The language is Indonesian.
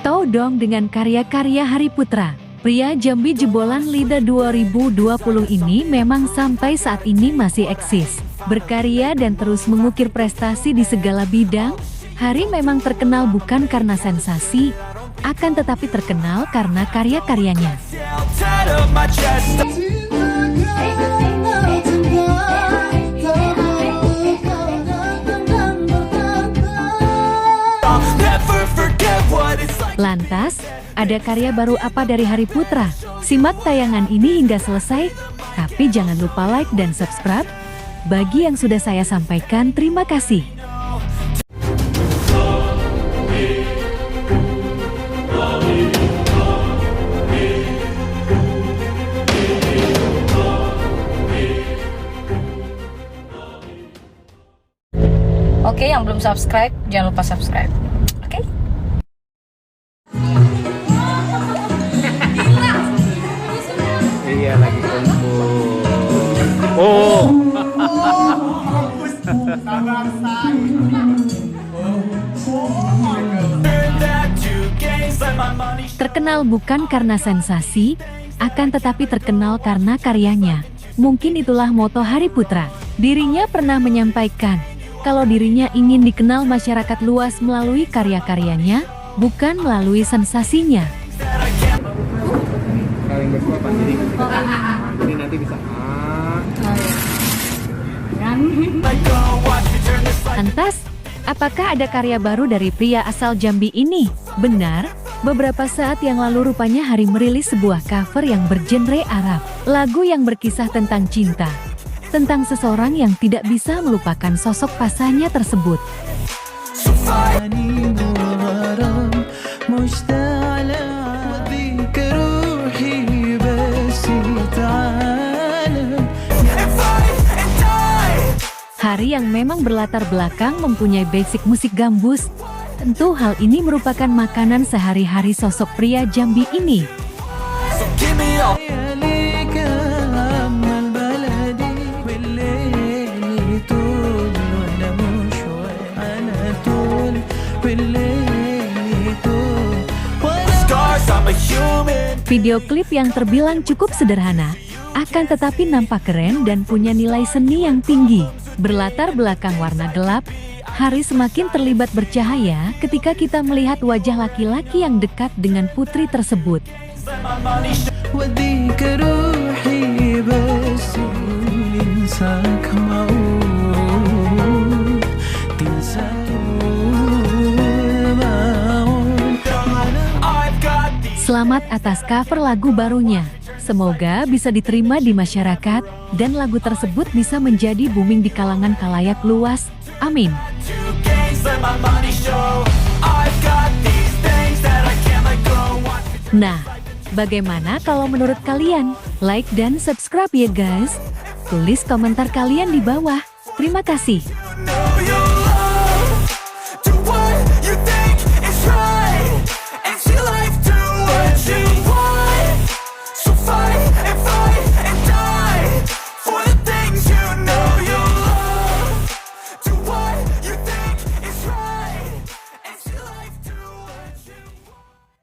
Tahu dong dengan karya-karya Hari Putra. Pria Jambi jebolan LIDA 2020 ini memang sampai saat ini masih eksis. Berkarya dan terus mengukir prestasi di segala bidang, Hari memang terkenal bukan karena sensasi, akan tetapi terkenal karena karya-karyanya. Lantas, ada karya baru apa dari Hari Putra? Simak tayangan ini hingga selesai, tapi jangan lupa like dan subscribe. Bagi yang sudah saya sampaikan, terima kasih. Oke, yang belum subscribe, jangan lupa subscribe. Oke? Iya, lagi kumpul. Oh. Terkenal bukan karena sensasi, akan tetapi terkenal karena karyanya. Mungkin itulah moto Hari Putra. Dirinya pernah menyampaikan, kalau dirinya ingin dikenal masyarakat luas melalui karya-karyanya, bukan melalui sensasinya. Kalian berdua apa jadi? Ini nanti bisa. Lantas, apakah ada karya baru dari pria asal Jambi ini? Benar, beberapa saat yang lalu rupanya Hari merilis sebuah cover yang bergenre Arab. Lagu yang berkisah tentang cinta. Tentang seseorang yang tidak bisa melupakan sosok pasangannya tersebut. Hari yang memang berlatar belakang mempunyai basic musik gambus. Tentu hal ini merupakan makanan sehari-hari sosok pria Jambi ini. Video klip yang terbilang cukup sederhana, akan tetapi nampak keren dan punya nilai seni yang tinggi. Berlatar belakang warna gelap, Hari semakin terlibat bercahaya ketika kita melihat wajah laki-laki yang dekat dengan putri tersebut. Selamat atas cover lagu barunya. Semoga bisa diterima di masyarakat, dan lagu tersebut bisa menjadi booming di kalangan khalayak luas. Amin. Nah, bagaimana kalau menurut kalian? Like dan subscribe ya guys. Tulis komentar kalian di bawah. Terima kasih.